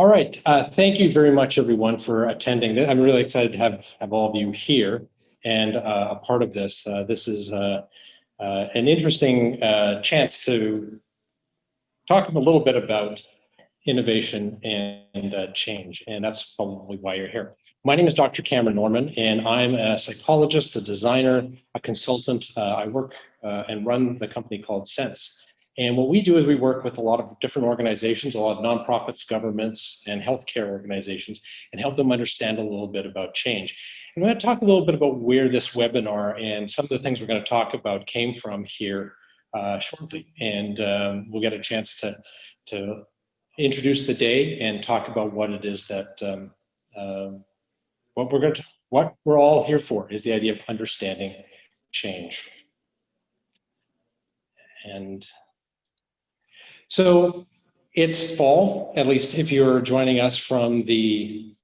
All right. Thank you very much, everyone, for attending. I'm really excited to have all of you here and a part of this. This is an interesting chance to talk a little bit about innovation and change, and that's probably why you're here. My name is Dr. Cameron Norman, and I'm a psychologist, a designer, a consultant. I work and run the company called Cense. And what we do is we work with a lot of different organizations, a lot of nonprofits, governments, and healthcare organizations, and help them understand a little bit about change. And I'm going to talk a little bit about where this webinar and some of the things we're going to talk about came from here shortly. And we'll get a chance to introduce the day and talk about what it is that what we're all here for is the idea of understanding change. And so it's fall, at least if you're joining us from the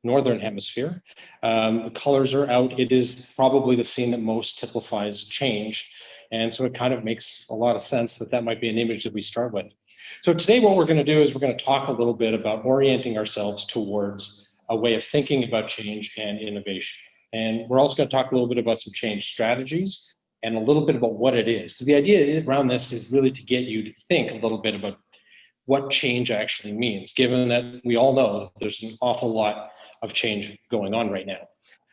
northern hemisphere. The colors are out. It is probably the scene that most typifies change. And so it kind of makes a lot of sense that that might be an image that we start with. So today what we're going to do is we're going to talk a little bit about orienting ourselves towards a way of thinking about change and innovation. And we're also going to talk a little bit about some change strategies and a little bit about what it is. Because the idea around this is really to get you to think a little bit about what change actually means, given that we all know there's an awful lot of change going on right now.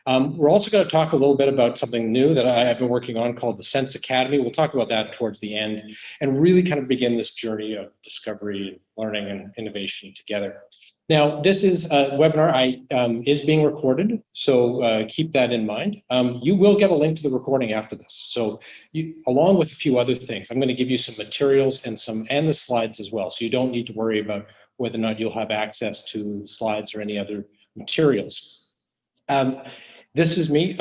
We're also going to talk a little bit about something new that I've been working on called the Cense Academy. We'll talk about that towards the end and really kind of begin this journey of discovery, learning, and innovation together. Now, this is a webinar is being recorded, so keep that in mind. You will get a link to the recording after this. So along with a few other things, I'm going to give you some materials and the slides as well. So you don't need to worry about whether or not you'll have access to slides or any other materials. This is me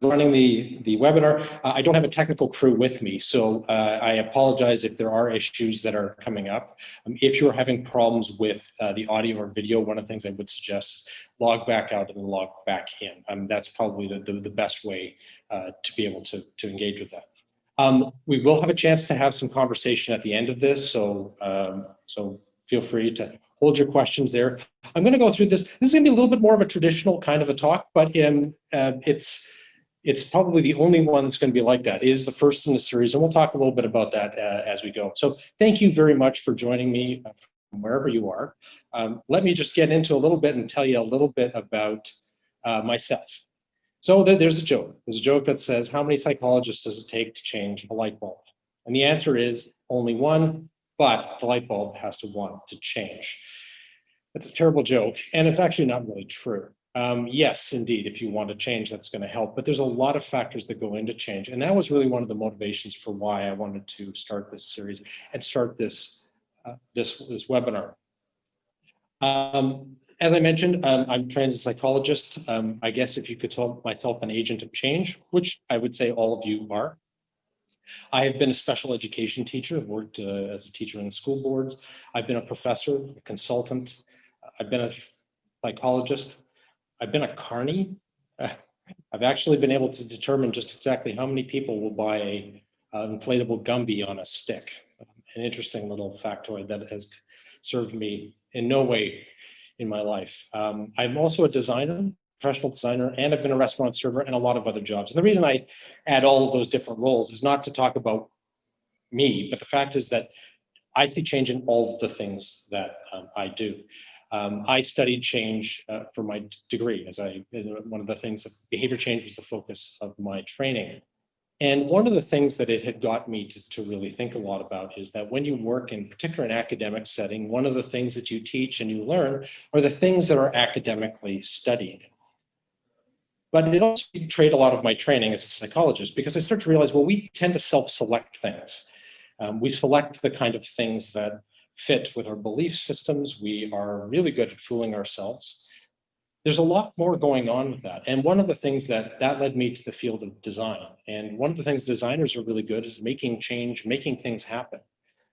running the webinar. I don't have a technical crew with me, so I apologize if there are issues that are coming up. If you're having problems with the audio or video, one of the things I would suggest is log back out and then log back in. That's probably the best way to be able to engage with that. We will have a chance to have some conversation at the end of this, so feel free to hold your questions there. I'm going to go through this. This is going to be a little bit more of a traditional kind of a talk, but it's probably the only one that's going to be like that. It is the first in the series, and we'll talk a little bit about that as we go. So thank you very much for joining me from wherever you are. Let me just get into a little bit and tell you a little bit about myself. So there's a joke. There's a joke that says, how many psychologists does it take to change a light bulb? And the answer is only one, but the light bulb has to want to change. That's a terrible joke, and it's actually not really true. Yes, indeed, if you want to change, that's going to help, but there's a lot of factors that go into change, and that was really one of the motivations for why I wanted to start this series and start this webinar. As I mentioned, I'm trained as a psychologist. I guess if you could call myself an agent of change, which I would say all of you are. I have been a special education teacher. I've worked as a teacher in the school boards. I've been a professor, a consultant. I've been a psychologist. I've been a carny. I've actually been able to determine just exactly how many people will buy an inflatable Gumby on a stick. An interesting little factoid that has served me in no way in my life. I'm also a designer, professional designer, and I've been a restaurant server and a lot of other jobs. And the reason I add all of those different roles is not to talk about me, but the fact is that I see change in all of the things that I do. I studied change for my degree, one of the things that behavior change was the focus of my training. And one of the things that it had got me to really think a lot about is that when you work in particular an academic setting, one of the things that you teach and you learn are the things that are academically studied. But it also betrayed a lot of my training as a psychologist, because I started to realize, well, we tend to self-select things. We select the kind of things that fit with our belief systems. We are really good at fooling ourselves. There's a lot more going on with that. And one of the things that led me to the field of design. And one of the things designers are really good is making change, making things happen.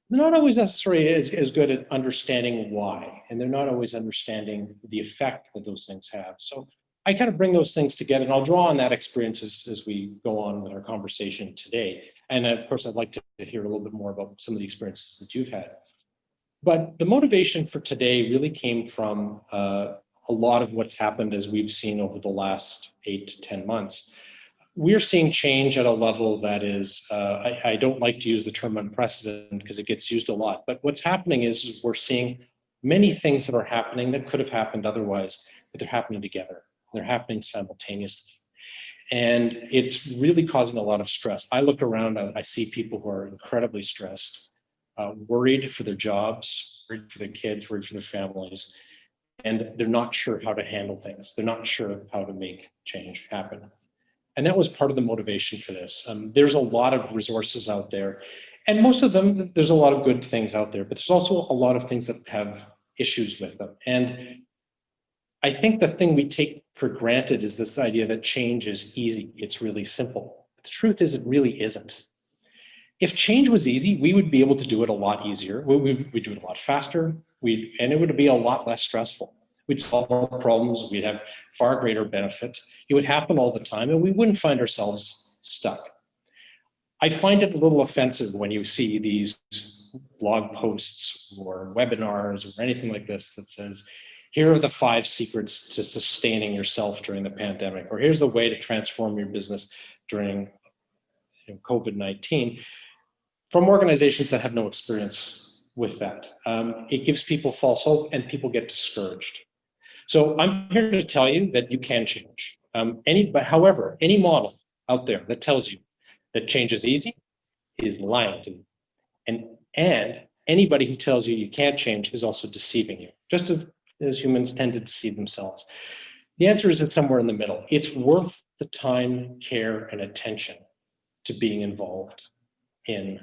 They're not always necessarily as good at understanding why, and they're not always understanding the effect that those things have. So I kind of bring those things together, and I'll draw on that experience as we go on with our conversation today. And of course, I'd like to hear a little bit more about some of the experiences that you've had. But the motivation for today really came from a lot of what's happened as we've seen over the last 8 to 10 months. We're seeing change at a level that is, I don't like to use the term unprecedented because it gets used a lot, but what's happening is we're seeing many things that are happening that could have happened otherwise, but they're happening together. They're happening simultaneously. And it's really causing a lot of stress. I look around, I see people who are incredibly stressed, worried for their jobs, worried for their kids, worried for their families, and they're not sure how to handle things. They're not sure how to make change happen. And that was part of the motivation for this. There's a lot of resources out there, and most of them, there's a lot of good things out there, but there's also a lot of things that have issues with them. And I think the thing we take for granted is this idea that change is easy. It's really simple. But the truth is, it really isn't. If change was easy, we would be able to do it a lot easier. We'd do it a lot faster, and it would be a lot less stressful. We'd solve more problems, we'd have far greater benefit. It would happen all the time, and we wouldn't find ourselves stuck. I find it a little offensive when you see these blog posts or webinars or anything like this that says, here are the 5 secrets to sustaining yourself during the pandemic, or here's the way to transform your business during COVID-19, from organizations that have no experience with that. It gives people false hope and people get discouraged. So I'm here to tell you that you can change. However, any model out there that tells you that change is easy is lying to you. And anybody who tells you you can't change is also deceiving you, just as humans tend to deceive themselves. The answer is it's somewhere in the middle. It's worth the time, care, and attention to being involved in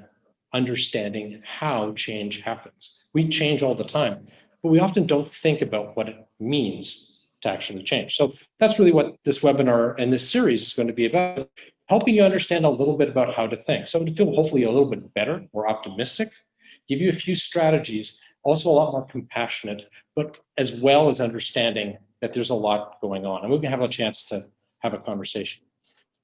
understanding how change happens. We change all the time, but we often don't think about what it means to actually change. So that's really what this webinar and this series is going to be about, helping you understand a little bit about how to think. So to feel hopefully a little bit better, more optimistic, give you a few strategies, also a lot more compassionate, but as well as understanding that there's a lot going on. And we're going to have a chance to have a conversation.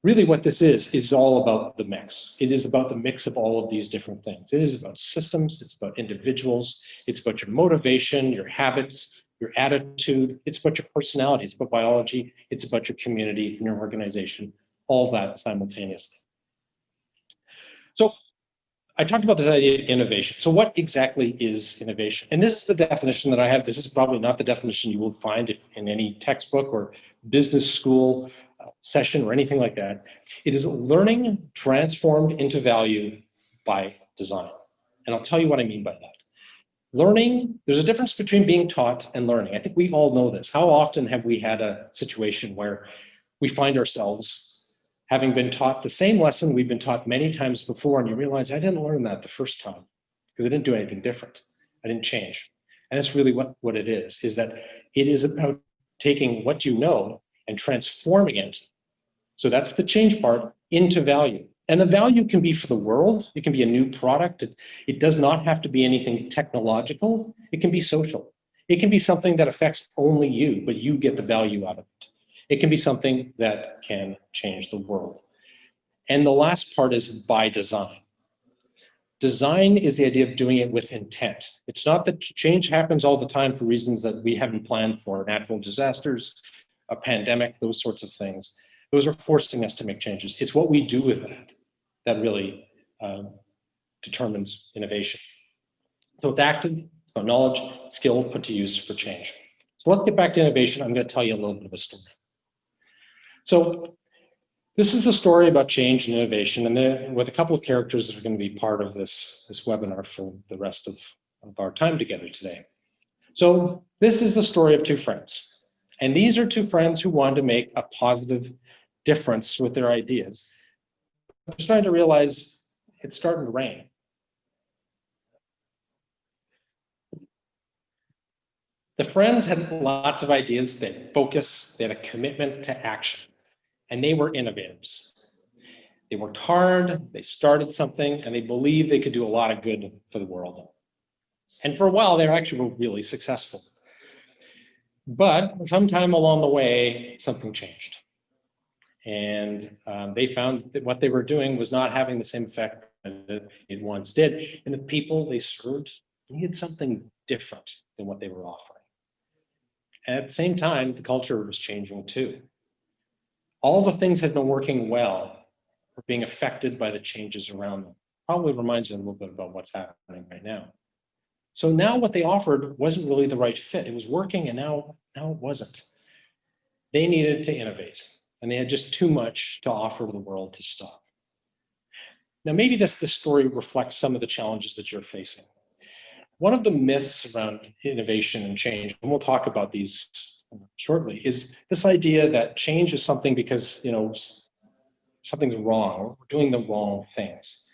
Really what this is all about the mix. It is about the mix of all of these different things. It is about systems, it's about individuals, it's about your motivation, your habits, your attitude, it's about your personality, it's about biology, it's about your community and your organization, all that simultaneously. So I talked about this idea of innovation. So what exactly is innovation? And this is the definition that I have. This is probably not the definition you will find in any textbook or business school session or anything like that. It is learning transformed into value by design. And I'll tell you what I mean by that. Learning, there's a difference between being taught and learning. I think we all know this. How often have we had a situation where we find ourselves having been taught the same lesson we've been taught many times before, and you realize, I didn't learn that the first time because I didn't do anything different. I didn't change. And that's really what it is that it is about taking what you know and transforming it. So that's the change part, into value. And the value can be for the world. It can be a new product. It does not have to be anything technological. It can be social. It can be something that affects only you, but you get the value out of it. It can be something that can change the world. And the last part is by design. Design is the idea of doing it with intent. It's not that change happens all the time for reasons that we haven't planned for, natural disasters, a pandemic, those sorts of things. Those are forcing us to make changes. It's what we do with that really determines innovation. So it's active, it's about knowledge, skill put to use for change. So let's get back to innovation. I'm going to tell you a little bit of a story. So this is the story about change and innovation, and with a couple of characters that are going to be part of this webinar for the rest of our time together today. So this is the story of 2 friends. And these are 2 friends who wanted to make a positive difference with their ideas. They're starting to realize it's starting to rain. The friends had lots of ideas, they had focus, they had a commitment to action, and they were innovators. They worked hard, they started something, and they believed they could do a lot of good for the world. And for a while, they actually were really successful. But sometime along the way, something changed. And they found that what they were doing was not having the same effect that it once did. And the people they served They needed something different than what they were offering. At the same time, the culture was changing too. All the things that had been working well were being affected by the changes around them. Probably reminds you a little bit about what's happening right now. So now what they offered wasn't really the right fit. It was working, and now it wasn't. They needed to innovate, and they had just too much to offer to the world to stop. Now, maybe this story reflects some of the challenges that you're facing. One of the myths around innovation and change, and we'll talk about these shortly, is this idea that change is something because something's wrong, or we're doing the wrong things.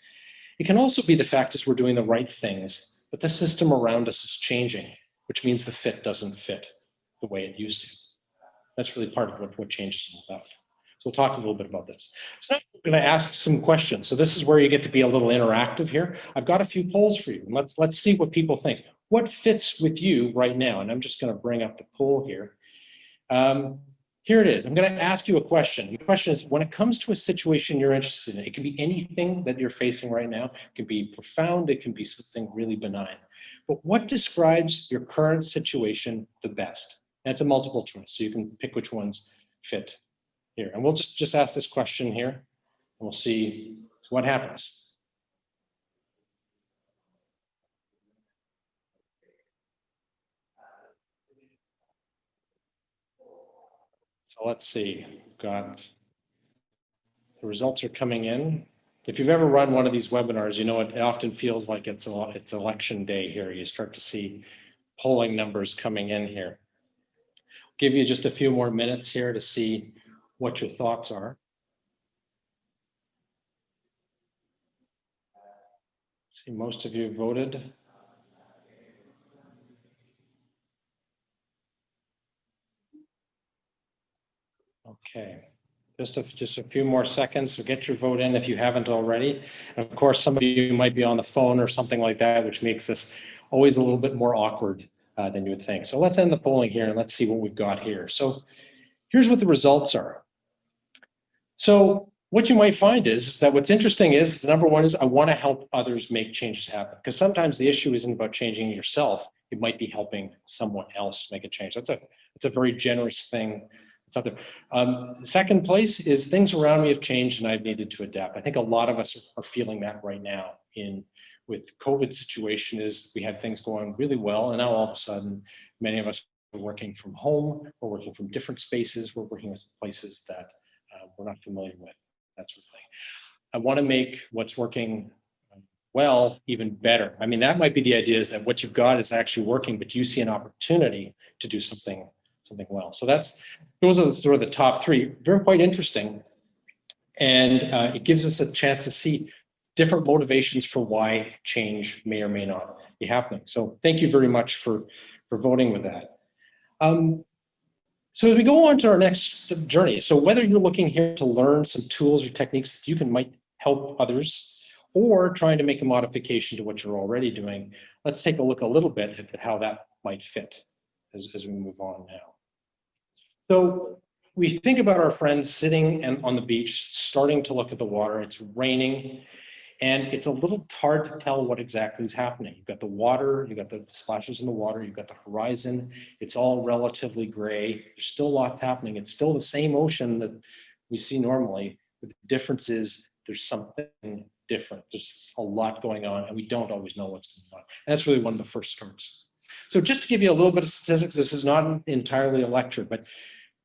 It can also be the fact is we're doing the right things, but the system around us is changing, which means the fit doesn't fit the way it used to. That's really part of what change is all about. So we'll talk a little bit about this. So now I'm going to ask some questions. So this is where you get to be a little interactive here. I've got a few polls for you. Let's see what people think. What fits with you right now? And I'm just going to bring up the poll here. Here it is. I'm going to ask you a question. The question is, when it comes to a situation you're interested in, it can be anything that you're facing right now. It can be profound. It can be something really benign. But what describes your current situation the best? And it's a multiple choice, so you can pick which ones fit here. And we'll just ask this question here, and we'll see what happens. So let's see, got the results are coming in. If you've ever run one of these webinars, you know it often feels like it's election day here. You start to see polling numbers coming in here. Give you just a few more minutes here to see what your thoughts are. See, most of you voted. Okay, just a few more seconds, so get your vote in if you haven't already. And of course, some of you might be on the phone or something like that, which makes this always a little bit more awkward than you would think. So let's end the polling here and let's see what we've got here. So here's what the results are. So what you might find is that what's interesting is, number one is I want to help others make changes happen, because sometimes the issue isn't about changing yourself. It might be helping someone else make a change. That's a very generous thing. It's out there. Second place is things around me have changed and I've needed to adapt. I think a lot of us are feeling that right now with COVID situation. Is we had things going really well, and now all of a sudden many of us are working from home, we're working from different spaces, we're working with places that we're not familiar with, that sort of thing. I want to make what's working well even better. I mean, that might be the idea, is that what you've got is actually working, but you see an opportunity to do something well. So those are sort of the top three. They're quite interesting, and it gives us a chance to see different motivations for why change may or may not be happening. So thank you very much for voting with that. So as we go on to our next journey, so whether you're looking here to learn some tools or techniques that you might help others, or trying to make a modification to what you're already doing, let's take a look a little bit at how that might fit as we move on now. So we think about our friends sitting on the beach, starting to look at the water. It's raining, and it's a little hard to tell what exactly is happening. You've got the water, you've got the splashes in the water, you've got the horizon. It's all relatively gray. There's still a lot happening. It's still the same ocean that we see normally, but the difference is there's something different. There's a lot going on, and we don't always know what's going on. And that's really one of the first starts. So just to give you a little bit of statistics, this is not entirely a lecture, but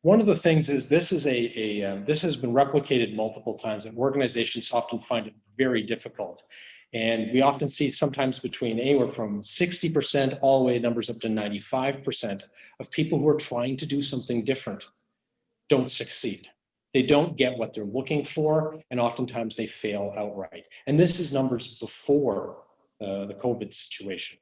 one of the things is this has been replicated multiple times, and organizations often find it very difficult. And we often see sometimes between anywhere from 60% all the way numbers up to 95% of people who are trying to do something different don't succeed. They don't get what they're looking for, and oftentimes they fail outright. And this is numbers before the COVID situation.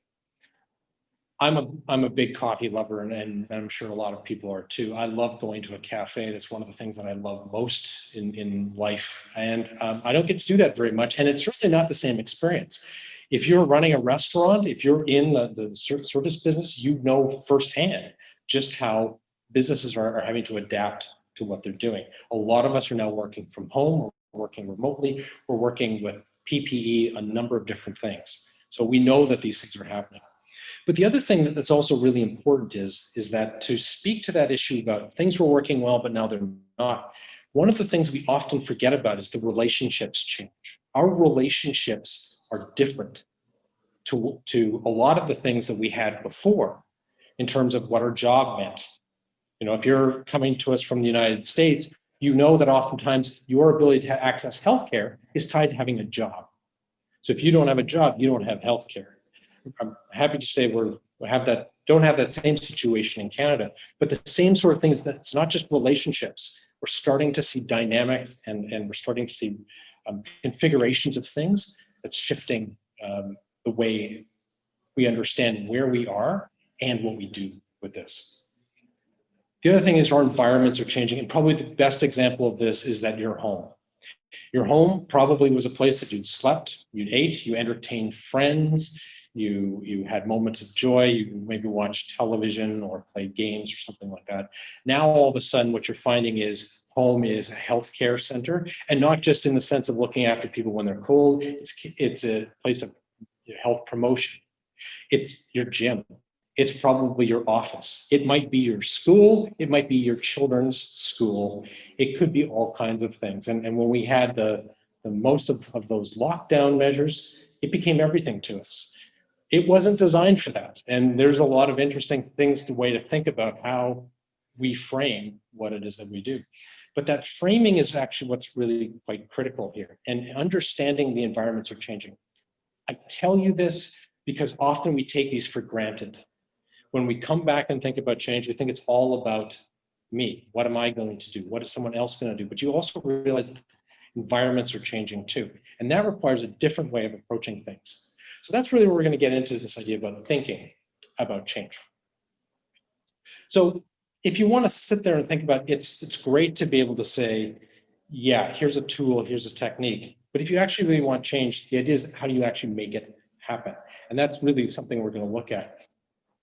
I'm a big coffee lover, and I'm sure a lot of people are too. I love going to a cafe. That's one of the things that I love most in life. And I don't get to do that very much. And it's certainly not the same experience. If you're running a restaurant, if you're in the service business, you know firsthand just how businesses are having to adapt to what they're doing. A lot of us are now working from home, we're working remotely, we're working with PPE, a number of different things. So we know that these things are happening. But the other thing that's also really important is that to speak to that issue about things were working well, but now they're not, one of the things we often forget about is the relationships change. Our relationships are different to a lot of the things that we had before in terms of what our job meant. You know, if you're coming to us from the United States, you know that oftentimes your ability to access healthcare is tied to having a job. So if you don't have a job, you don't have healthcare. I'm happy to say don't have that same situation in Canada, but the same sort of things. That it's not just relationships. We're starting to see dynamics, and we're starting to see configurations of things that's shifting the way we understand where we are and what we do with this. The other thing is our environments are changing, and probably the best example of this is that your home. Your home probably was a place that you'd slept, you'd ate, you entertained friends, you had moments of joy, you maybe watched television or played games or something like that. Now, all of a sudden, what you're finding is home is a healthcare center, and not just in the sense of looking after people when they're cold. It's a place of health promotion. It's your gym. It's probably your office. It might be your school. It might be your children's school. It could be all kinds of things. And when we had the most of those lockdown measures, it became everything to us. It wasn't designed for that. And there's a lot of interesting things, the way to think about how we frame what it is that we do. But that framing is actually what's really quite critical here. And understanding the environments are changing. I tell you this because often we take these for granted. When we come back and think about change, we think it's all about me. What am I going to do? What is someone else going to do? But you also realize that environments are changing too. And that requires a different way of approaching things. So that's really where we're going to get into this idea about thinking about change. So if you want to sit there and think about it, it's great to be able to say, yeah, here's a tool, here's a technique. But if you actually really want change, the idea is how do you actually make it happen? And that's really something we're going to look at.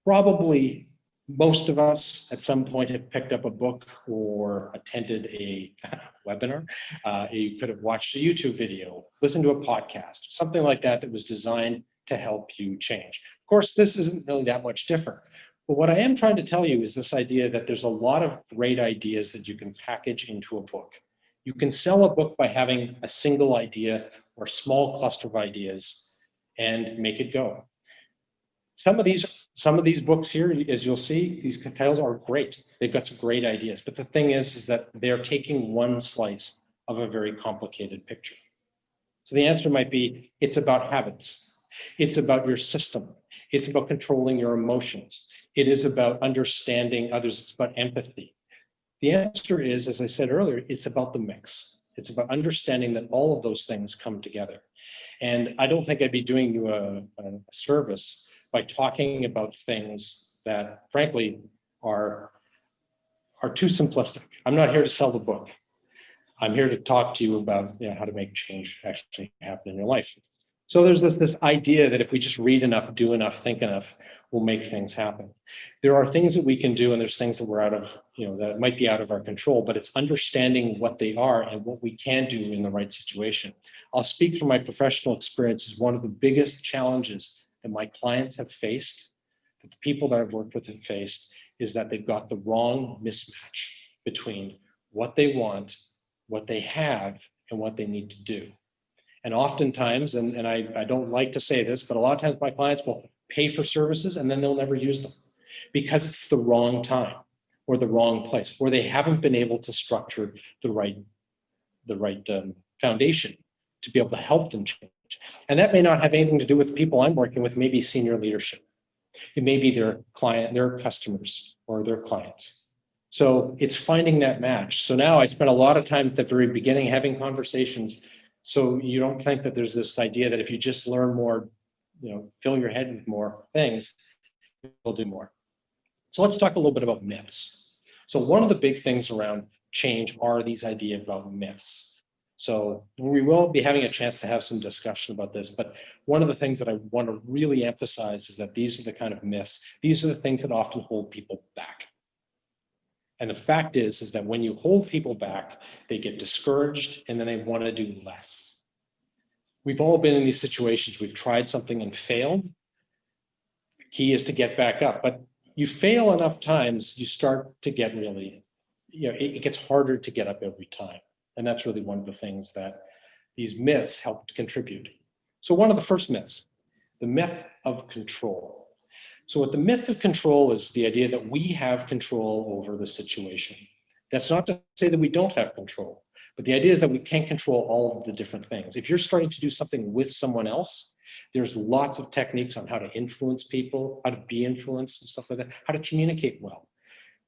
Probably most of us at some point have picked up a book or attended a webinar. You could have watched a YouTube video, listened to a podcast, something like that that was designed to help you change. Of course, this isn't really that much different. But what I am trying to tell you is this idea that there's a lot of great ideas that you can package into a book. You can sell a book by having a single idea or a small cluster of ideas and make it go. Some of these books here, as you'll see, these titles are great. They've got some great ideas. But the thing is that they're taking one slice of a very complicated picture. So the answer might be, it's about habits. It's about your system. It's about controlling your emotions. It is about understanding others. It's about empathy. The answer is, as I said earlier, it's about the mix. It's about understanding that all of those things come together. And I don't think I'd be doing you a service by talking about things that, frankly, are too simplistic. I'm not here to sell the book. I'm here to talk to you about how to make change actually happen in your life. So there's this idea that if we just read enough, do enough, think enough, we'll make things happen. There are things that we can do, and there's things that we're out of, that might be out of our control, but it's understanding what they are and what we can do in the right situation. I'll speak from my professional experience as one of the biggest challenges that my clients have faced, that the people that I've worked with have faced, is that they've got the wrong mismatch between what they want, what they have, and what they need to do. And oftentimes, and I don't like to say this, but a lot of times my clients will pay for services and then they'll never use them because it's the wrong time or the wrong place, or they haven't been able to structure the right foundation to be able to help them change. And that may not have anything to do with the people I'm working with, maybe senior leadership. It may be their customers or their clients. So it's finding that match. So now I spent a lot of time at the very beginning having conversations. So you don't think that there's this idea that if you just learn more, fill your head with more things, you'll do more. So let's talk a little bit about myths. So one of the big things around change are these ideas about myths. So we will be having a chance to have some discussion about this, but one of the things that I want to really emphasize is that these are the kind of myths, these are the things that often hold people back. And the fact is that when you hold people back, they get discouraged and then they want to do less. We've all been in these situations. We've tried something and failed. key is to get back up. But you fail enough times, you start to get really, it gets harder to get up every time. And that's really one of the things that these myths help to contribute. So one of the first myths, the myth of control. So what the myth of control is, the idea that we have control over the situation. That's not to say that we don't have control, but the idea is that we can't control all of the different things. If you're starting to do something with someone else, there's lots of techniques on how to influence people, how to be influenced and stuff like that, how to communicate well.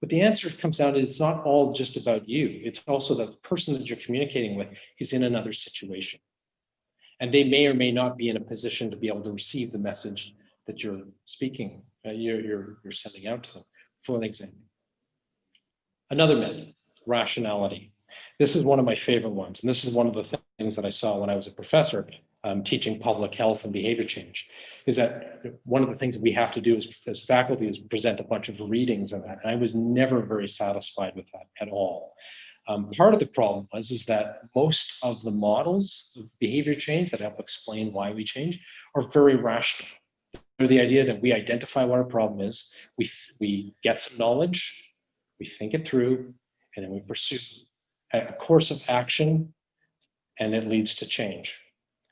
But the answer comes down to, it's not all just about you. It's also the person that you're communicating with is in another situation. And they may or may not be in a position to be able to receive the message that you're speaking, you're sending out to them, for an example. Another myth, rationality. This is one of my favorite ones. And this is one of the things that I saw when I was a professor teaching public health and behavior change, is that one of the things that we have to do as faculty is present a bunch of readings of that. And I was never very satisfied with that at all. Part of the problem is that most of the models of behavior change that help explain why we change are very rational. They're the idea that we identify what our problem is, we get some knowledge, we think it through, and then we pursue a course of action, and it leads to change.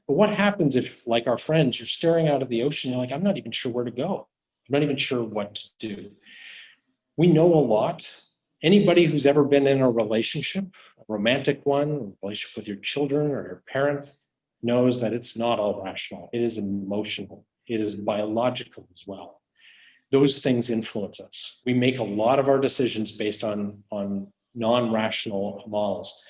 But what happens if, like our friends, you're staring out of the ocean, you're like, I'm not even sure where to go. I'm not even sure what to do. We know a lot. Anybody who's ever been in a relationship, a romantic one, a relationship with your children or your parents, knows that it's not all rational. It is emotional. It is biological as well. Those things influence us. We make a lot of our decisions based on non-rational models.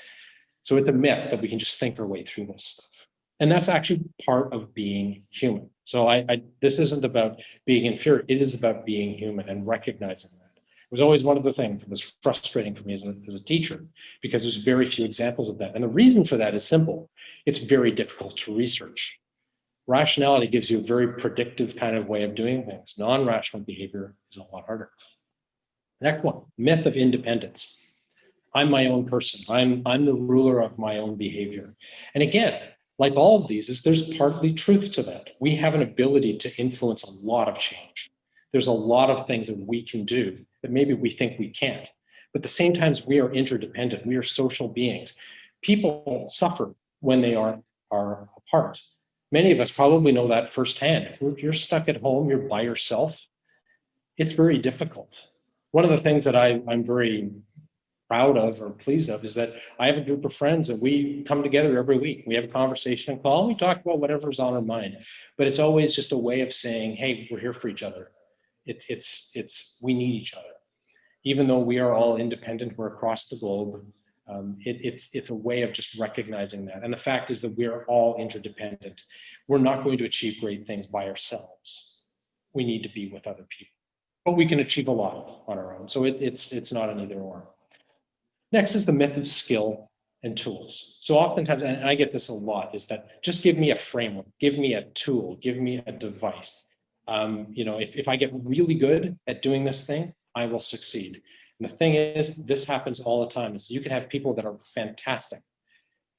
So it's a myth that we can just think our way through this stuff. And that's actually part of being human. So this isn't about being inferior. It is about being human and recognizing that. It was always one of the things that was frustrating for me as a teacher, because there's very few examples of that. And the reason for that is simple. It's very difficult to research. Rationality gives you a very predictive kind of way of doing things. Non-rational behavior is a lot harder. Next one, myth of independence. I'm my own person. I'm the ruler of my own behavior. And again, like all of these, there's partly truth to that. We have an ability to influence a lot of change. There's a lot of things that we can do that maybe we think we can't. But at the same time, we are interdependent. We are social beings. People suffer when they are apart. Many of us probably know that firsthand. If you're stuck at home, you're by yourself, it's very difficult. One of the things that I'm very proud of or pleased of is that I have a group of friends that we come together every week. We have a conversation and call, and we talk about whatever's on our mind. But it's always just a way of saying, hey, we're here for each other. We need each other. Even though we are all independent, we're across the globe, it's a way of just recognizing that. And the fact is that we are all interdependent. We're not going to achieve great things by ourselves. We need to be with other people. But we can achieve a lot on our own. So it's not an either or. Next is the myth of skill and tools. So oftentimes, and I get this a lot, is that just give me a framework, give me a tool, give me a device. If I get really good at doing this thing, I will succeed. And the thing is, this happens all the time. Is you can have people that are fantastic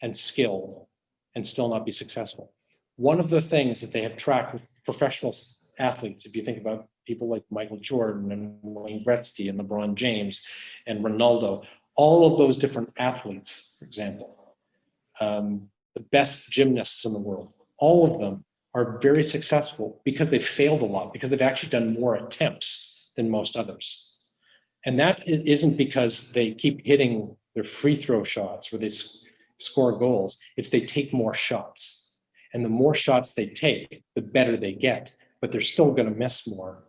and skilled and still not be successful. One of the things that they have tracked with professional athletes, if you think about people like Michael Jordan and Wayne Gretzky and LeBron James and Ronaldo, all of those different athletes, for example, the best gymnasts in the world, all of them are very successful because they've failed a lot, because they've actually done more attempts than most others. And that isn't because they keep hitting their free throw shots or they score goals. It's they take more shots. And the more shots they take, the better they get. But they're still going to miss more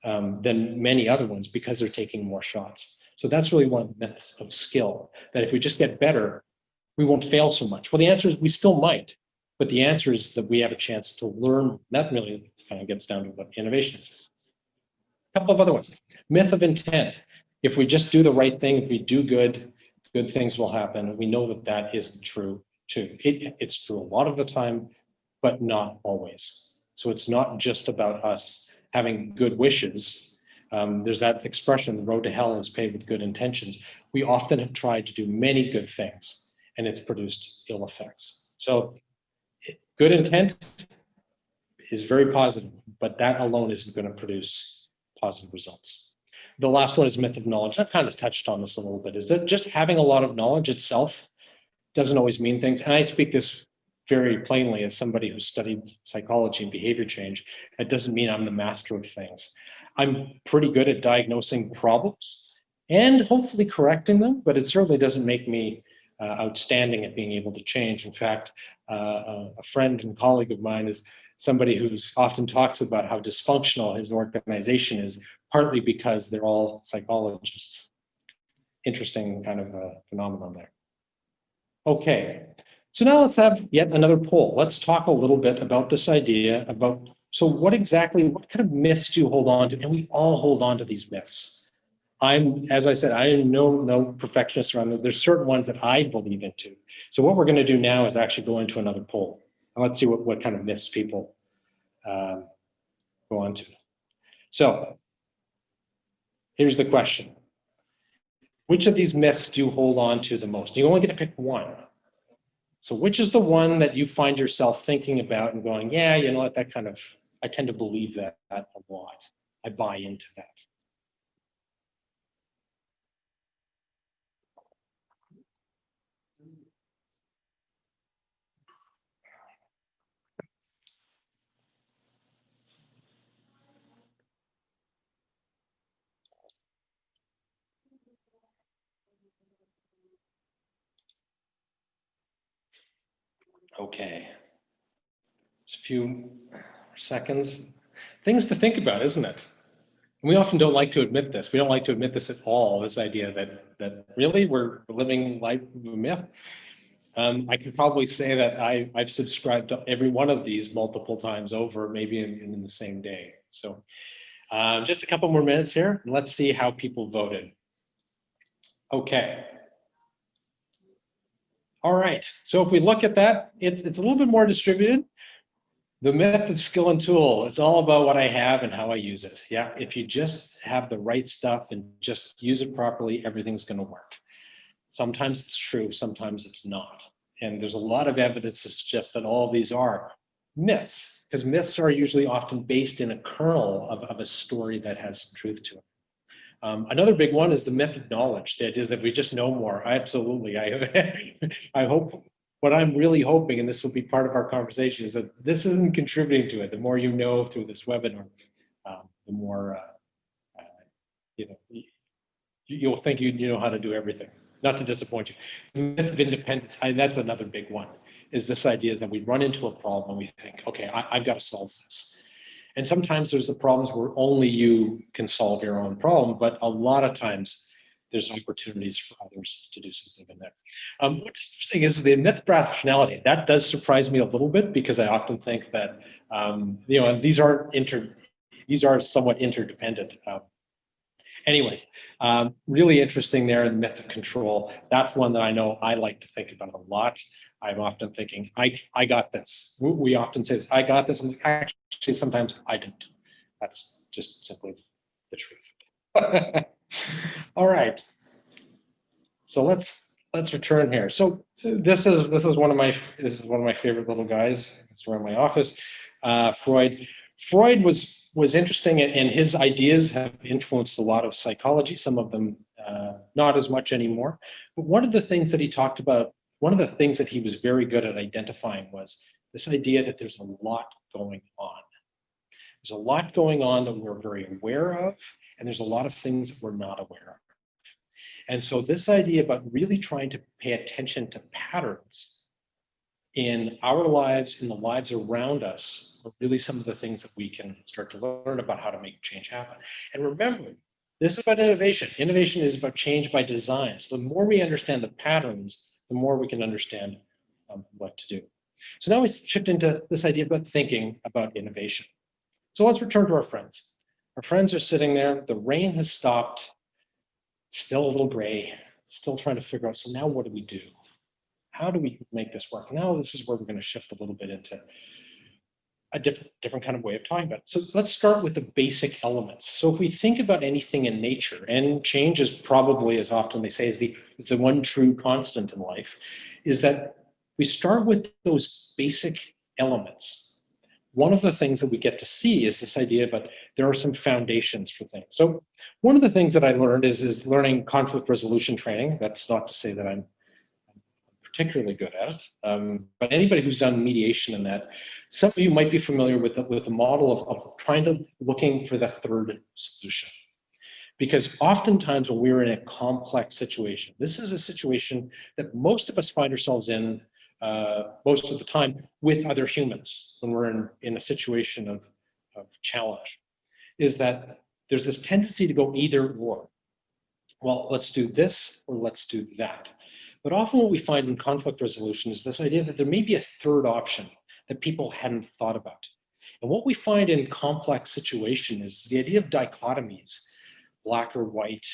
than many other ones because they're taking more shots. So that's really one of the myths of skill, that if we just get better, we won't fail so much. Well, the answer is we still might, but the answer is that we have a chance to learn. That really kind of gets down to what innovation is. A couple of other ones. Myth of intent. If we just do the right thing, if we do good things will happen. We know that that isn't true too. It's true a lot of the time, but not always. So it's not just about us having good wishes. There's that expression, the road to hell is paved with good intentions. We often have tried to do many good things, and it's produced ill effects. So good intent is very positive, but that alone isn't going to produce positive results. The last one is myth of knowledge. I've kind of touched on this a little bit, is that just having a lot of knowledge itself doesn't always mean things. And I speak this very plainly as somebody who's studied psychology and behavior change. It doesn't mean I'm the master of things. I'm pretty good at diagnosing problems and hopefully correcting them, but it certainly doesn't make me outstanding at being able to change. In fact, a friend and colleague of mine is somebody who often talks about how dysfunctional his organization is, partly because they're all psychologists. Interesting kind of phenomenon there. Okay, so now let's have yet another poll. Let's talk a little bit about this idea about, so what kind of myths do you hold on to? And we all hold on to these myths. As I said, I am no perfectionist around it. There's certain ones that I believe into. So what we're going to do now is actually go into another poll. And let's see what kind of myths people go on to. So here's the question. Which of these myths do you hold on to the most? You only get to pick one. So which is the one that you find yourself thinking about and going, yeah, you know what, that kind of, I tend to believe that a lot. I buy into that. Okay, just a few seconds. Things to think about, isn't it? We often don't like to admit this. We don't like to admit this at all, this idea that really we're living life of a myth. I could probably say that I've subscribed to every one of these multiple times over, maybe in the same day. So just a couple more minutes here, and let's see how people voted. Okay. All right, so if we look at that, it's a little bit more distributed. The myth of skill and tool, it's all about what I have and how I use it. Yeah, if you just have the right stuff and just use it properly, everything's going to work. Sometimes it's true, sometimes it's not. And there's a lot of evidence to suggest that all of these are myths, because myths are usually often based in a kernel of a story that has some truth to it. Another big one is the myth of knowledge. That is that we just know more. Absolutely. I hope, what I'm really hoping, and this will be part of our conversation, is that this isn't contributing to it. The more you know through this webinar, the more you'll think you know how to do everything. Not to disappoint you. The myth of independence, that's another big one, is this idea that we run into a problem and we think, okay, I've got to solve this. And sometimes there's the problems where only you can solve your own problem, but a lot of times there's opportunities for others to do something in there. What's interesting is the myth of rationality. That does surprise me a little bit, because I often think that these are somewhat interdependent. Anyways, really interesting there, the myth of control. That's one that I know I like to think about a lot. I'm often thinking, I got this. We often say, I got this. And actually, sometimes I don't. That's just simply the truth. All right. So let's return here. So this is one of my favorite little guys. It's around my office. Freud. Freud was interesting, and his ideas have influenced a lot of psychology. Some of them not as much anymore. But one of the things that he talked about, one of the things that he was very good at identifying, was this idea that there's a lot going on. There's a lot going on that we're very aware of, and there's a lot of things that we're not aware of. And so this idea about really trying to pay attention to patterns in our lives, in the lives around us, are really some of the things that we can start to learn about how to make change happen. And remember, this is about innovation. Innovation is about change by design. So the more we understand the patterns, the more we can understand what to do. So now we shift into this idea about thinking about innovation. So let's return to our friends. Our friends are sitting there. The rain has stopped. Still a little gray. Still trying to figure out, so now what do we do? How do we make this work? Now this is where we're going to shift a little bit into a different kind of way of talking about it. So let's start with the basic elements. So if we think about anything in nature, and change is probably, as often they say, is the one true constant in life, is that we start with those basic elements. one of the things that we get to see is this idea, but there are some foundations for things. So one of the things that I learned is learning conflict resolution training. That's not to say that I'm particularly good at it, but anybody who's done mediation in that, some of you might be familiar with the model of trying to looking for the third solution. Because oftentimes when we're in a complex situation, this is a situation that most of us find ourselves in most of the time with other humans when we're in a situation of challenge, is that there's this tendency to go either or. Well, let's do this or let's do that. But often what we find in conflict resolution is this idea that there may be a third option that people hadn't thought about. And what we find in complex situation is the idea of dichotomies, black or white,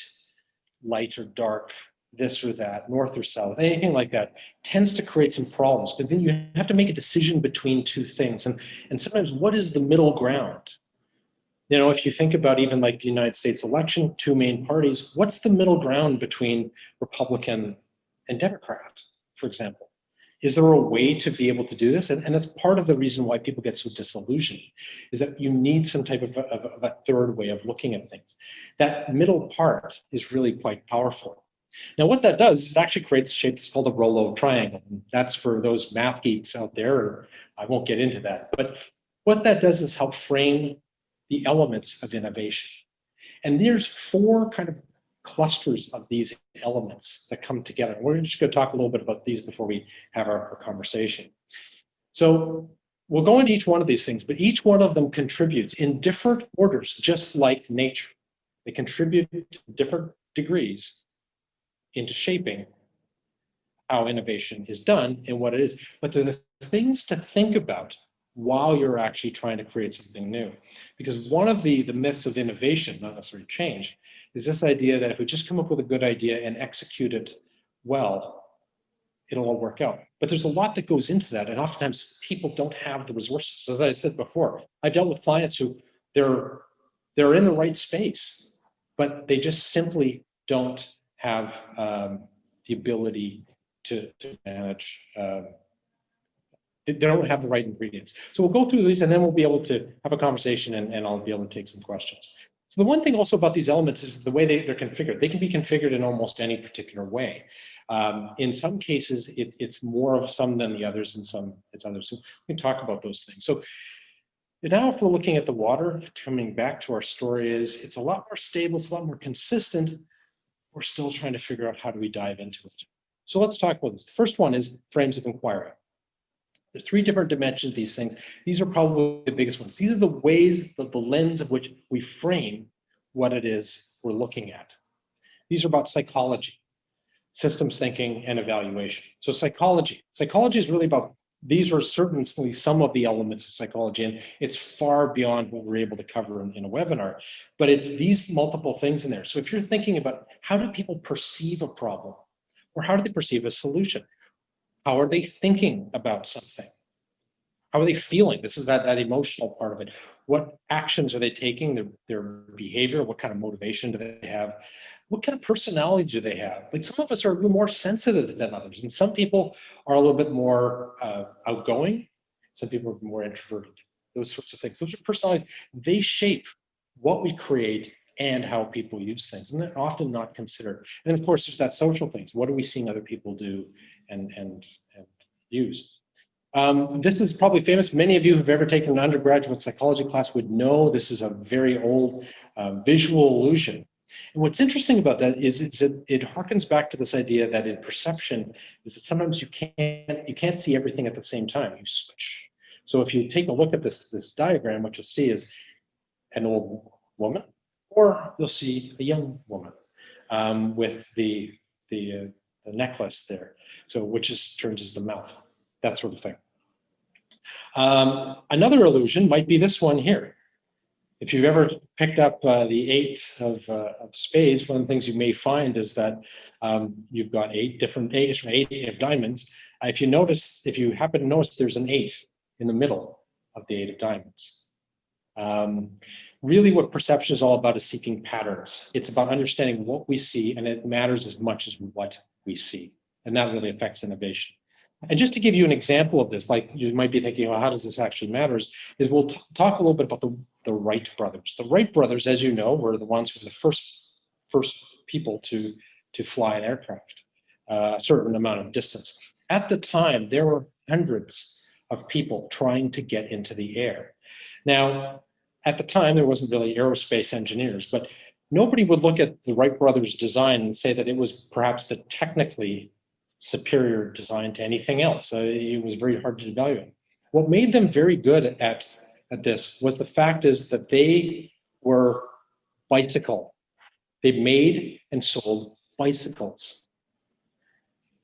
light or dark, this or that, north or south, anything like that, tends to create some problems. But then you have to make a decision between two things. And sometimes what is the middle ground? You know, if you think about even like the United States election, two main parties, what's the middle ground between Republican and Democrat, for example? Is there a way to be able to do this? And that's part of the reason why people get so disillusioned, is that you need some type of a third way of looking at things. That middle part is really quite powerful. Now, what that does is it actually creates a shape that's called a Rolo triangle. And that's for those math geeks out there. I won't get into that. But what that does is help frame the elements of innovation. And there's four kind of clusters of these elements that come together. We're just going to talk a little bit about these before we have our conversation. So we'll go into each one of these things, but each one of them contributes in different orders, just like nature. They contribute to different degrees into shaping how innovation is done and what it is. But they're the things to think about while you're actually trying to create something new. Because one of the myths of innovation, not necessarily change, is this idea that if we just come up with a good idea and execute it well, it'll all work out. But there's a lot that goes into that, and oftentimes people don't have the resources. As I said before, I've dealt with clients who they're in the right space, but they just simply don't have the ability to manage. They don't have the right ingredients. So we'll go through these and then we'll be able to have a conversation and I'll be able to take some questions. So the one thing also about these elements is the way they're configured. They can be configured in almost any particular way. In some cases, it's more of some than the others, and some it's others. So we can talk about those things. So now if we're looking at the water, coming back to our story, is it's a lot more stable, it's a lot more consistent. We're still trying to figure out how do we dive into it. So let's talk about this. The first one is frames of inquiry. There's three different dimensions of these things. These are probably the biggest ones. These are the ways, the lens of which we frame what it is we're looking at. These are about psychology, systems thinking, and evaluation. So psychology is really about, these are certainly some of the elements of psychology, and it's far beyond what we're able to cover in a webinar, but it's these multiple things in there. So if you're thinking about how do people perceive a problem, or how do they perceive a solution? How are they thinking about something? How are they feeling? This is that emotional part of it. What actions are they taking, their behavior? What kind of motivation do they have? What kind of personality do they have? Like some of us are a little more sensitive than others, and some people are a little bit more outgoing. Some people are more introverted. Those sorts of things. Those are personalities. They shape what we create and how people use things, and they're often not considered. And of course, there's that social things. What are we seeing other people do and use? This is probably famous. Many of you who've ever taken an undergraduate psychology class would know this is a very old visual illusion. And what's interesting about that is that it harkens back to this idea that in perception is that sometimes you can't see everything at the same time. You switch. So if you take a look at this diagram, what you'll see is an old woman, or you'll see a young woman with the necklace there. So which turns as the mouth, that sort of thing. Another illusion might be this one here. If you've ever picked up the 8 of spades, one of the things you may find is that you've got 8 different 8 of diamonds. If you happen to notice, there's an 8 in the middle of the 8 of diamonds. Really what perception is all about is seeking patterns. It's about understanding what we see, and it matters as much as what we see. And that really affects innovation. And just to give you an example of this, like you might be thinking, well, how does this actually matter? Is we'll talk a little bit about the Wright brothers. The Wright brothers, as you know, were the ones who were the first people to fly an aircraft a certain amount of distance. At the time, there were hundreds of people trying to get into the air. Now, at the time, there wasn't really aerospace engineers, but nobody would look at the Wright brothers' design and say that it was perhaps the technically superior design to anything else. It was very hard to evaluate. What made them very good at this was the fact is that they were bicycle. They made and sold bicycles.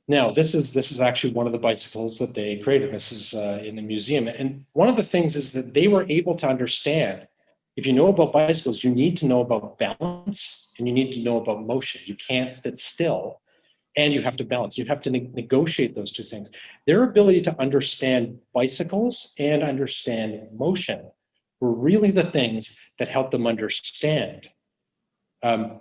Now, this is actually one of the bicycles that they created. This is in the museum. And one of the things is that they were able to understand, if you know about bicycles, you need to know about balance and you need to know about motion. You can't sit still and you have to balance. You have to negotiate those two things. Their ability to understand bicycles and understand motion were really the things that helped them understand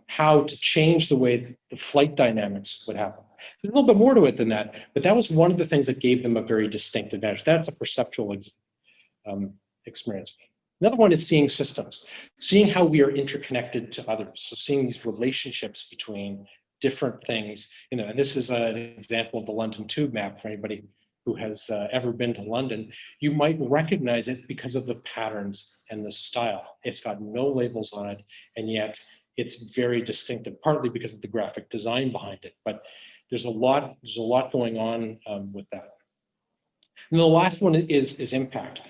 how to change the way the flight dynamics would happen. There's a little bit more to it than that, but that was one of the things that gave them a very distinct advantage. That's a perceptual experience. Another one is seeing systems, seeing how we are interconnected to others. So seeing these relationships between different things, and this is an example of the London Tube map for anybody who has ever been to London. You might recognize it because of the patterns and the style. It's got no labels on it, and yet it's very distinctive, partly because of the graphic design behind it. But there's a lot going on with that. And the last one is impact.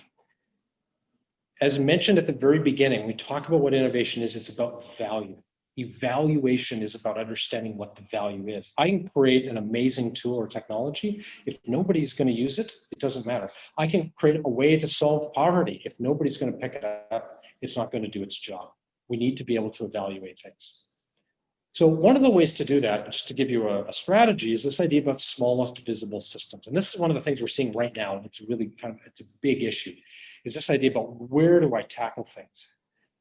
As mentioned at the very beginning, we talk about what innovation is. It's about value. Evaluation is about understanding what the value is. I can create an amazing tool or technology. If nobody's going to use it, it doesn't matter. I can create a way to solve poverty. If nobody's going to pick it up, it's not going to do its job. We need to be able to evaluate things. So one of the ways to do that, just to give you a strategy, is this idea about smallest visible systems. And this is one of the things we're seeing right now. It's really it's a big issue, is this idea about where do I tackle things?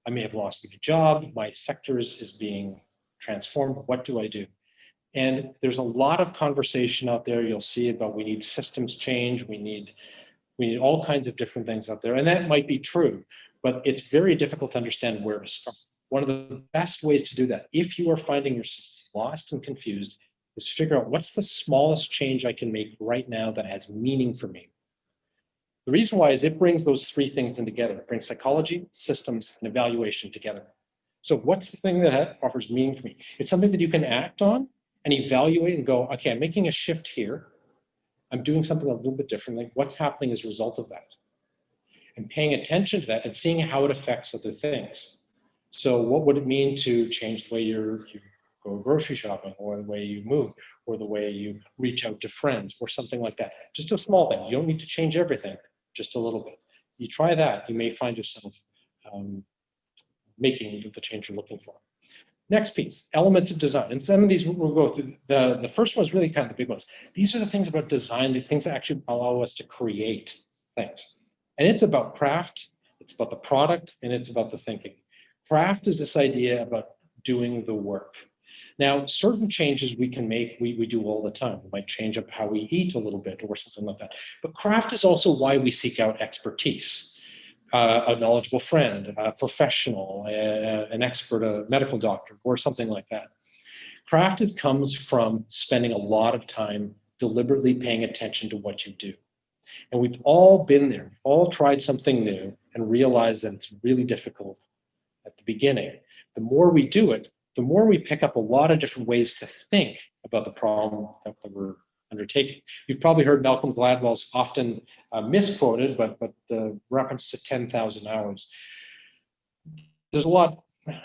I may have lost my job, my sector is being transformed, what do I do? And there's a lot of conversation out there you'll see about we need systems change, we need all kinds of different things out there, and that might be true, but it's very difficult to understand where to start. One of the best ways to do that, if you are finding yourself lost and confused, is figure out what's the smallest change I can make right now that has meaning for me. The reason why is it brings those three things in together. It brings psychology, systems, and evaluation together. So what's the thing that offers meaning for me? It's something that you can act on and evaluate and go, okay, I'm making a shift here. I'm doing something a little bit differently. What's happening as a result of that? And paying attention to that and seeing how it affects other things. So what would it mean to change the way you go grocery shopping, or the way you move, or the way you reach out to friends, or something like that? Just a small thing. You don't need to change everything, just a little bit. You try that, you may find yourself making the change you're looking for. Next piece, elements of design. And some of these we'll go through. The first one is really kind of the big ones. These are the things about design, the things that actually allow us to create things. And it's about craft, it's about the product, and it's about the thinking. Craft is this idea about doing the work. Now, certain changes we can make, we do all the time. We might change up how we eat a little bit or something like that. But craft is also why we seek out expertise. A knowledgeable friend, a professional, an expert, a medical doctor, or something like that. Craft comes from spending a lot of time deliberately paying attention to what you do. And we've all been there, all tried something new and realized that it's really difficult at the beginning. The more we do it, the more we pick up a lot of different ways to think about the problem that we're undertaking. You've probably heard Malcolm Gladwell's often misquoted, but reference to 10,000 hours. There's a lot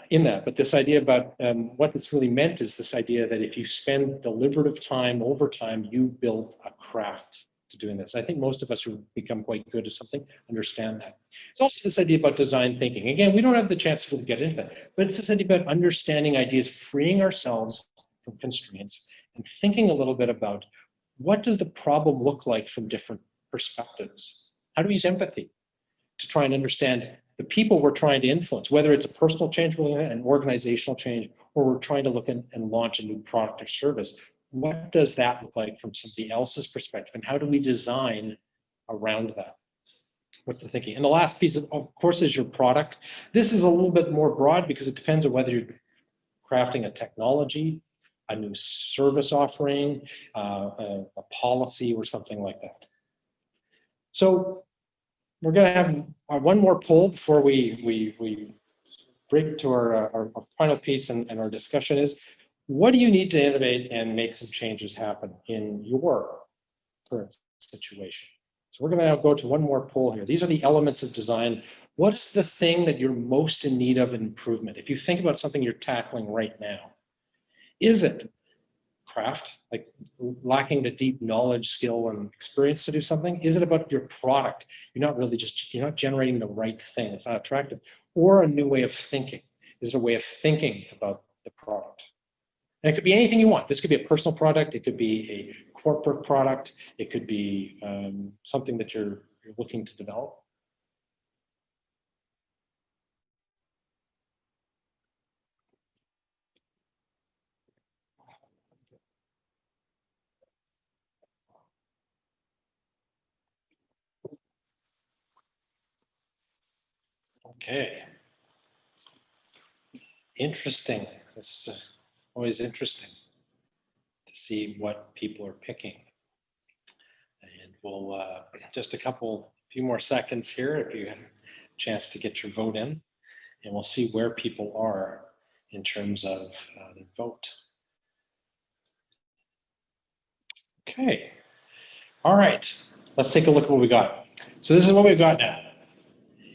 in that, but this idea about what it's really meant is this idea that if you spend deliberative time over time, you build a craft to doing this. I think most of us who become quite good at something understand that. It's also this idea about design thinking. Again, we don't have the chance to really get into that, but it's this idea about understanding ideas, freeing ourselves from constraints, and thinking a little bit about what does the problem look like from different perspectives? How do we use empathy to try and understand the people we're trying to influence, whether it's a personal change, an organizational change, or we're trying to look and launch a new product or service? what does that look like from somebody else's perspective? And how do we design around that? What's the thinking? And the last piece, of course, is your product. This is a little bit more broad because it depends on whether you're crafting a technology, a new service offering, a policy, or something like that. So we're going to have one more poll before we break to our final piece and our discussion is, what do you need to innovate and make some changes happen in your current situation? So we're going to now go to one more poll here. These are the elements of design. What is the thing that you're most in need of improvement? If you think about something you're tackling right now, is it craft, like lacking the deep knowledge, skill, and experience to do something? Is it about your product? You're not generating the right thing. It's not attractive. Or a new way of thinking. Is it a way of thinking about the product? And it could be anything you want. This could be a personal product. It could be a corporate product. It could be something that you're looking to develop. Okay. Interesting. This is always interesting to see what people are picking. And we'll just few more seconds here if you have a chance to get your vote in, and we'll see where people are in terms of the vote. Okay. All right. Let's take a look at what we got. So this is what we've got now.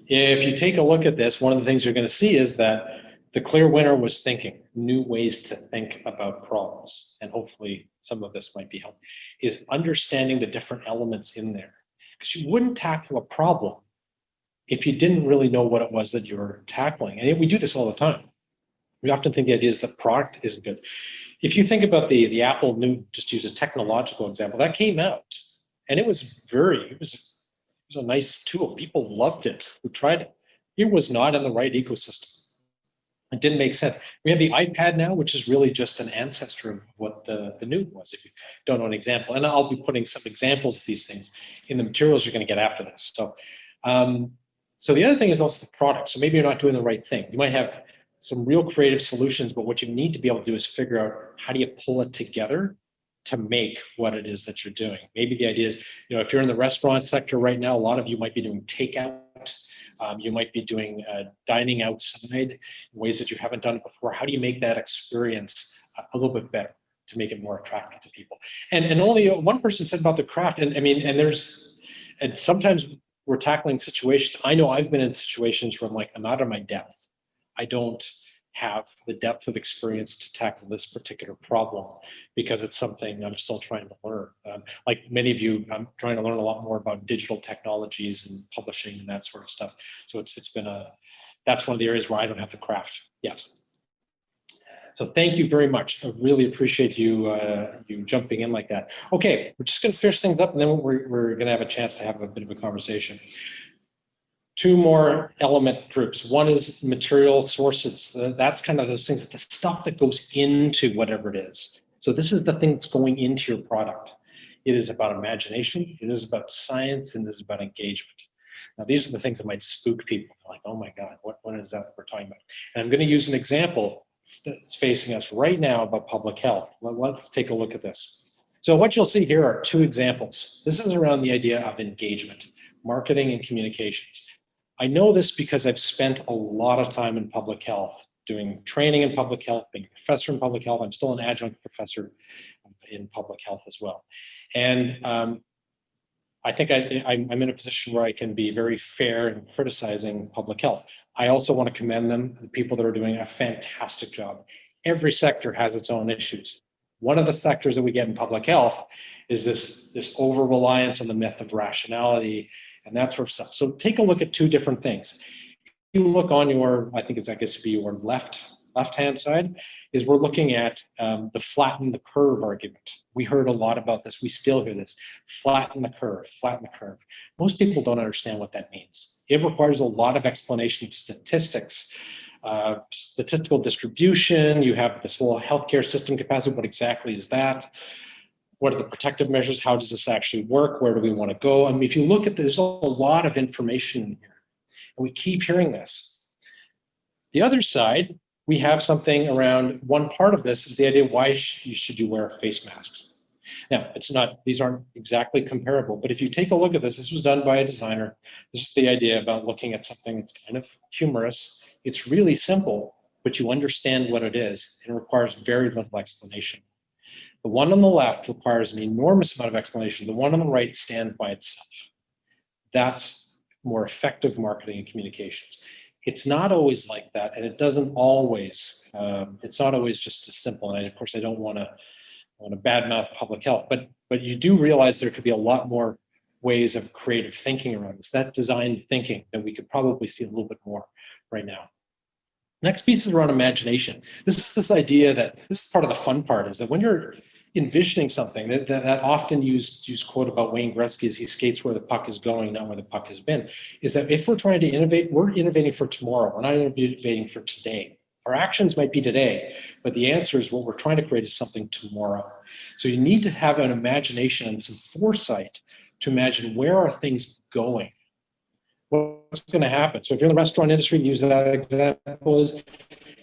If you take a look at this, one of the things you're going to see is that the clear winner was thinking, new ways to think about problems. And hopefully some of this might be helpful, is understanding the different elements in there. Because you wouldn't tackle a problem if you didn't really know what it was that you were tackling. And we do this all the time. We often think the idea is the product isn't good. If you think about the Apple just use a technological example, that came out and it was a nice tool. People loved it, who tried it. It was not in the right ecosystem. It didn't make sense. We have the iPad now, which is really just an ancestor of what the new was, if you don't know an example. And I'll be putting some examples of these things in the materials you're going to get after this. So, so the other thing is also the product. So maybe you're not doing the right thing. You might have some real creative solutions, but what you need to be able to do is figure out how do you pull it together to make what it is that you're doing. Maybe the idea is, if you're in the restaurant sector right now, a lot of you might be doing takeout. You might be doing dining outside in ways that you haven't done it before. How do you make that experience a little bit better to make it more attractive to people? And only one person said about the craft, and sometimes we're tackling situations. I know I've been in situations where I'm out of my depth. I don't have the depth of experience to tackle this particular problem because it's something I'm still trying to learn. Like many of you, I'm trying to learn a lot more about digital technologies and publishing and that sort of stuff. So that's one of the areas where I don't have the craft yet. So thank you very much. I really appreciate you jumping in like that. Okay, we're just going to finish things up, and then we're going to have a chance to have a bit of a conversation. Two more element groups. One is material sources. That's kind of those things, the stuff that goes into whatever it is. So this is the thing that's going into your product. It is about imagination, it is about science, and it is about engagement. Now, these are the things that might spook people. Like, oh my God, what is that we're talking about? And I'm going to use an example that's facing us right now about public health. Let's take a look at this. So what you'll see here are two examples. This is around the idea of engagement, marketing and communications. I know this because I've spent a lot of time in public health, doing training in public health, being a professor in public health. I'm still an adjunct professor in public health as well. And I think I'm in a position where I can be very fair in criticizing public health. I also want to commend them, the people that are doing a fantastic job. Every sector has its own issues. One of the sectors that we get in public health is this over-reliance on the myth of rationality and that sort of stuff. So take a look at two different things. If you look on your, I guess be your left-hand side, is we're looking at the flatten the curve argument. We heard a lot about this. We still hear this. Flatten the curve, flatten the curve. Most people don't understand what that means. It requires a lot of explanation of statistics statistical distribution, you have this whole healthcare system capacity. What exactly is that? What are the protective measures? How does this actually work? Where do we want to go? I mean, if you look at this, there's a lot of information in here, and we keep hearing this. The other side, we have something around, one part of this is the idea why should you wear face masks? Now, it's not, these aren't exactly comparable, but if you take a look at this was done by a designer. This is the idea about looking at something that's kind of humorous. It's really simple, but you understand what it is, and it requires very little explanation. The one on the left requires an enormous amount of explanation. The one on the right stands by itself. That's more effective marketing and communications. It's not always like that, and it doesn't always, it's not always just as simple. And of course, I don't want to badmouth public health, but you do realize there could be a lot more ways of creative thinking around this. That design thinking that we could probably see a little bit more right now. Next piece is around imagination. This is this idea that, this is part of the fun part, is that when you're envisioning something, that often used quote about Wayne Gretzky is he skates where the puck is going, not where the puck has been, is that if we're trying to innovate, we're innovating for tomorrow. We're not innovating for today. Our actions might be today, but the answer is what we're trying to create is something tomorrow. So you need to have an imagination and some foresight to imagine where are things going, what's going to happen. So if you're in the restaurant industry, use that example. Is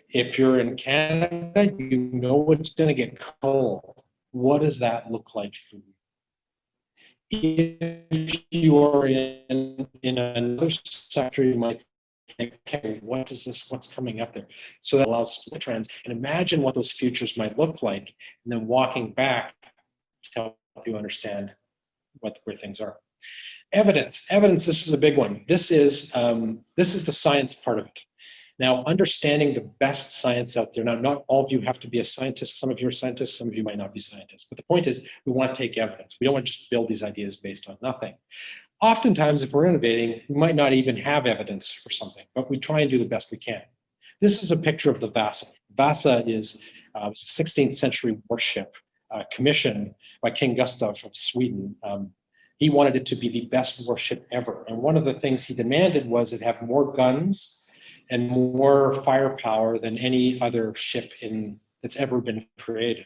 if you're in Canada, you know it's going to get cold. What does that look like for you? If you are in another sector, you might think, okay, what is this? What's coming up there? So that allows us to trends and imagine what those futures might look like, and then walking back to help you understand where things are. Evidence. This is a big one. This is the science part of it. Now, understanding the best science out there. Now, not all of you have to be a scientist. Some of you are scientists, some of you might not be scientists. But the point is, we want to take evidence. We don't want to just build these ideas based on nothing. Oftentimes, if we're innovating, we might not even have evidence for something, but we try and do the best we can. This is a picture of the Vasa. Vasa is a 16th century warship commissioned by King Gustav of Sweden. He wanted it to be the best warship ever. And one of the things he demanded was it have more guns and more firepower than any other ship that's ever been created.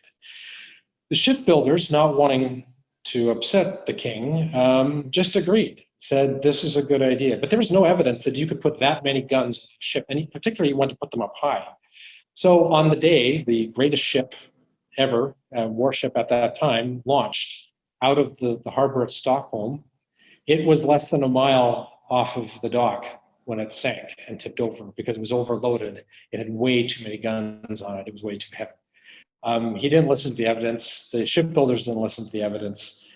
The shipbuilders, not wanting to upset the king, just agreed, said this is a good idea. But there was no evidence that you could put that many guns on a ship, and particularly you wanted to put them up high. So on the day, the greatest ship ever, warship at that time, launched out of the harbor at Stockholm. It was less than a mile off of the dock when it sank and tipped over because it was overloaded. It had way too many guns on it. It was way too heavy. He didn't listen to the evidence. The shipbuilders didn't listen to the evidence,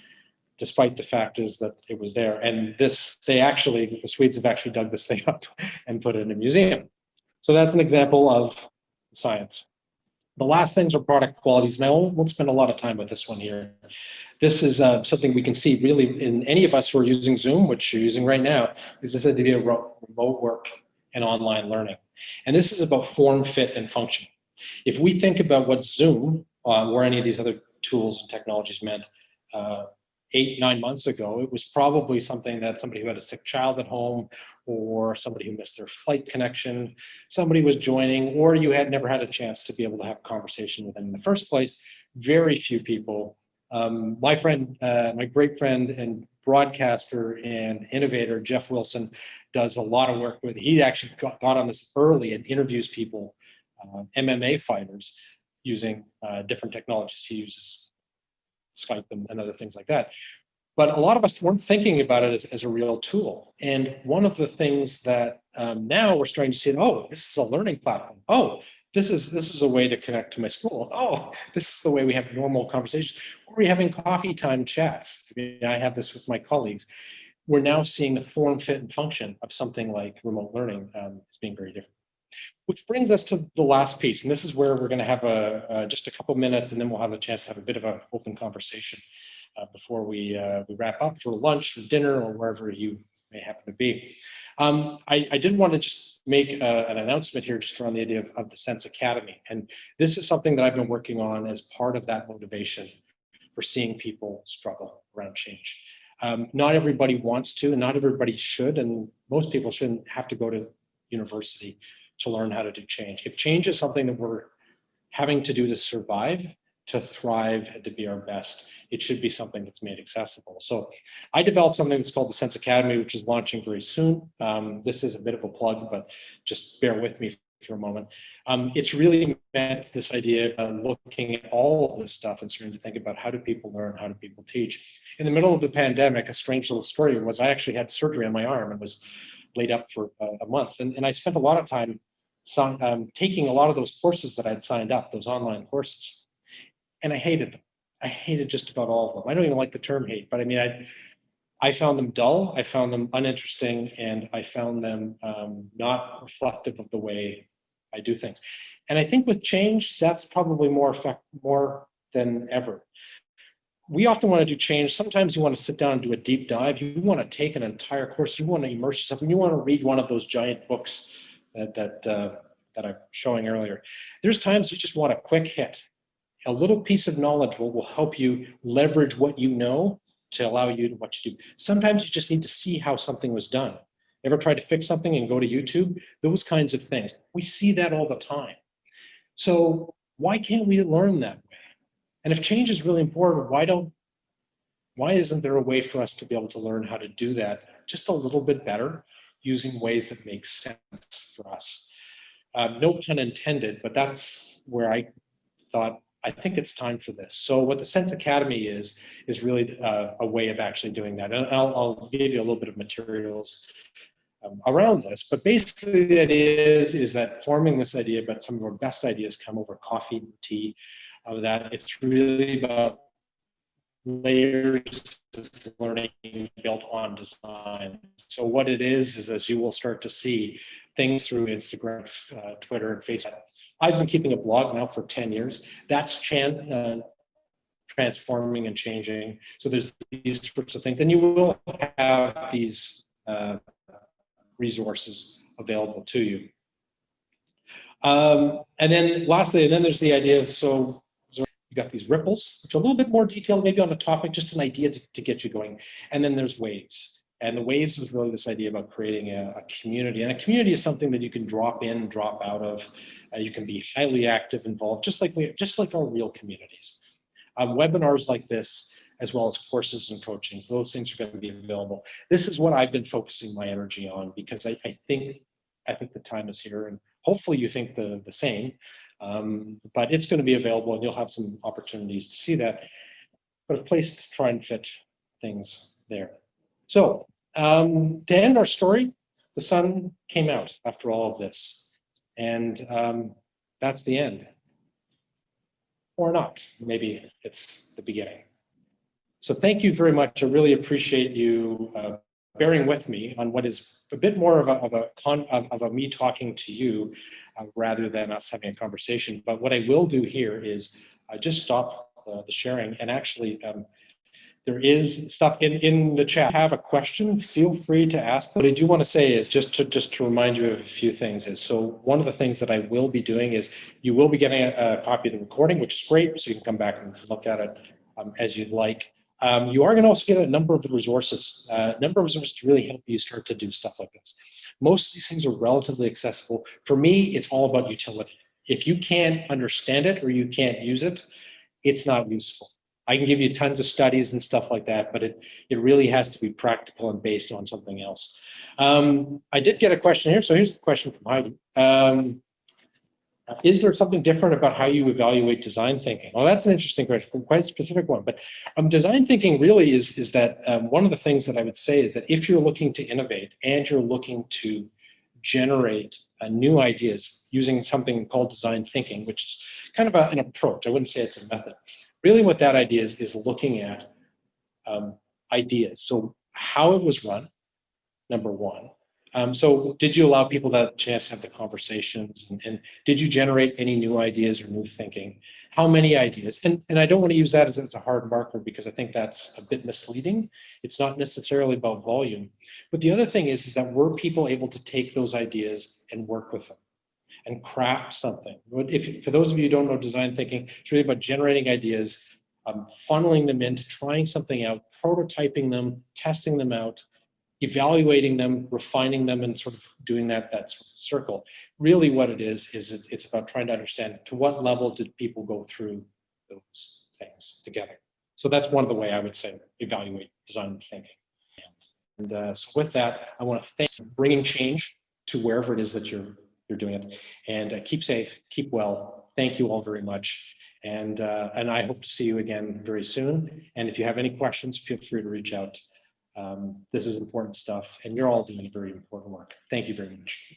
despite the fact is that it was there. And the Swedes have actually dug this thing up and put it in a museum. So that's an example of science. The last things are product qualities. Now, I won't spend a lot of time with this one here. This is something we can see really in any of us who are using Zoom, which you're using right now, is this idea of remote work and online learning. And this is about form, fit, and function. If we think about what Zoom or any of these other tools and technologies meant 8-9 months ago, it was probably something that somebody who had a sick child at home, or somebody who missed their flight connection, somebody was joining, or you had never had a chance to be able to have a conversation with them in the first place. Very few people. My friend, my great friend and broadcaster and innovator, Jeff Wilson, does a lot of work with, he actually got on this early and interviews people, MMA fighters, using different technologies. He uses Skype and other things like that. But a lot of us weren't thinking about it as a real tool. And one of the things that now we're starting to see, oh, this is a learning platform. Oh, this is a way to connect to my school. Oh, this is the way we have normal conversations. Or we're having coffee time chats. I mean, I have this with my colleagues. We're now seeing the form, fit, and function of something like remote learning as being very different. Which brings us to the last piece, and this is where we're going to have just a couple minutes, and then we'll have a chance to have a bit of an open conversation before we wrap up for lunch or dinner or wherever you may happen to be. I did want to just make an announcement here just around the idea of the Cense Academy, and this is something that I've been working on as part of that motivation for seeing people struggle around change. Not everybody wants to, and not everybody should, and most people shouldn't have to go to university to learn how to do change. If change is something that we're having to do to survive, to thrive, and to be our best, it should be something that's made accessible. So I developed something that's called the Cense Academy, which is launching very soon. This is a bit of a plug, but just bear with me for a moment. It's really meant this idea of looking at all of this stuff and starting to think about how do people learn, how do people teach. In the middle of the pandemic, a strange little story was I actually had surgery on my arm and was laid up for a month. And I spent a lot of time taking a lot of those courses that I'd signed up, those online courses, and I hated them. I hated just about all of them. I don't even like the term hate, but I mean, I found them dull, I found them uninteresting, and I found them not reflective of the way I do things. And I think with change, that's probably more than ever. We often want to do change. Sometimes you want to sit down and do a deep dive. You want to take an entire course. You want to immerse yourself, and you want to read one of those giant books that I'm showing earlier. There's times you just want a quick hit. A little piece of knowledge will help you leverage what you know to allow you to what you do. Sometimes you just need to see how something was done. Ever tried to fix something and go to YouTube? Those kinds of things. We see that all the time. So why can't we learn that way? And if change is really important, why isn't there a way for us to be able to learn how to do that just a little bit better using ways that make sense for us? No pun intended, but that's where I thought, I think it's time for this. So what the Cense Academy is really a way of actually doing that. And I'll give you a little bit of materials around this, but basically the idea is that forming this idea about some of our best ideas come over coffee and tea, that it's really about layers of learning built on design. So what it is as you will start to see things through Instagram, Twitter, and Facebook. I've been keeping a blog now for 10 years. That's transforming and changing. So there's these sorts of things. And you will have these resources available to you. And then lastly, there's the idea of, so you got these ripples, which are a little bit more detailed maybe on the topic, just an idea to get you going. And then there's waves. And the waves is really this idea about creating a community. And a community is something that you can drop in, drop out of. You can be highly active, involved, just like our real communities. Webinars like this, as well as courses and coaching, so those things are going to be available. This is what I've been focusing my energy on because I think the time is here, and hopefully you think the same. But it's going to be available, and you'll have some opportunities to see that. But a place to try and fit things there. So to end our story, the sun came out after all of this, and that's the end. Or not, maybe it's the beginning. So thank you very much. I really appreciate you bearing with me on what is a bit more of a me talking to you rather than us having a conversation. But what I will do here is just stop the sharing, and actually there is stuff in the chat. If you have a question, feel free to ask them. What I do want to say is just to remind you of a few things. So one of the things that I will be doing is you will be getting a copy of the recording, which is great, so you can come back and look at it as you'd like. You are going to also get a number of resources to really help you start to do stuff like this. Most of these things are relatively accessible. For me, it's all about utility. If you can't understand it or you can't use it, it's not useful. I can give you tons of studies and stuff like that, but it really has to be practical and based on something else. I did get a question here. So here's the question from Heidi. Is there something different about how you evaluate design thinking? Well, that's an interesting question, quite a specific one. But design thinking really is that one of the things that I would say is that if you're looking to innovate and you're looking to generate new ideas using something called design thinking, which is kind of an approach. I wouldn't say it's a method. Really what that idea is looking at ideas. So how it was run, number one. So did you allow people that chance to have the conversations, and did you generate any new ideas or new thinking? How many ideas? And I don't want to use that as a hard marker because I think that's a bit misleading. It's not necessarily about volume. But the other thing is that were people able to take those ideas and work with them and craft something? For those of you who don't know design thinking, it's really about generating ideas, funneling them into trying something out, prototyping them, testing them out, evaluating them, refining them, and sort of doing that circle. really what it is it's about trying to understand to what level did people go through those things together. So that's one of the way I would say evaluate design thinking. And so with that, I want to thank you for bringing change to wherever it is that you're doing it. And keep safe, keep well. Thank you all very much. And I hope to see you again very soon. And if you have any questions, feel free to reach out. This is important stuff, and you're all doing very important work. Thank you very much.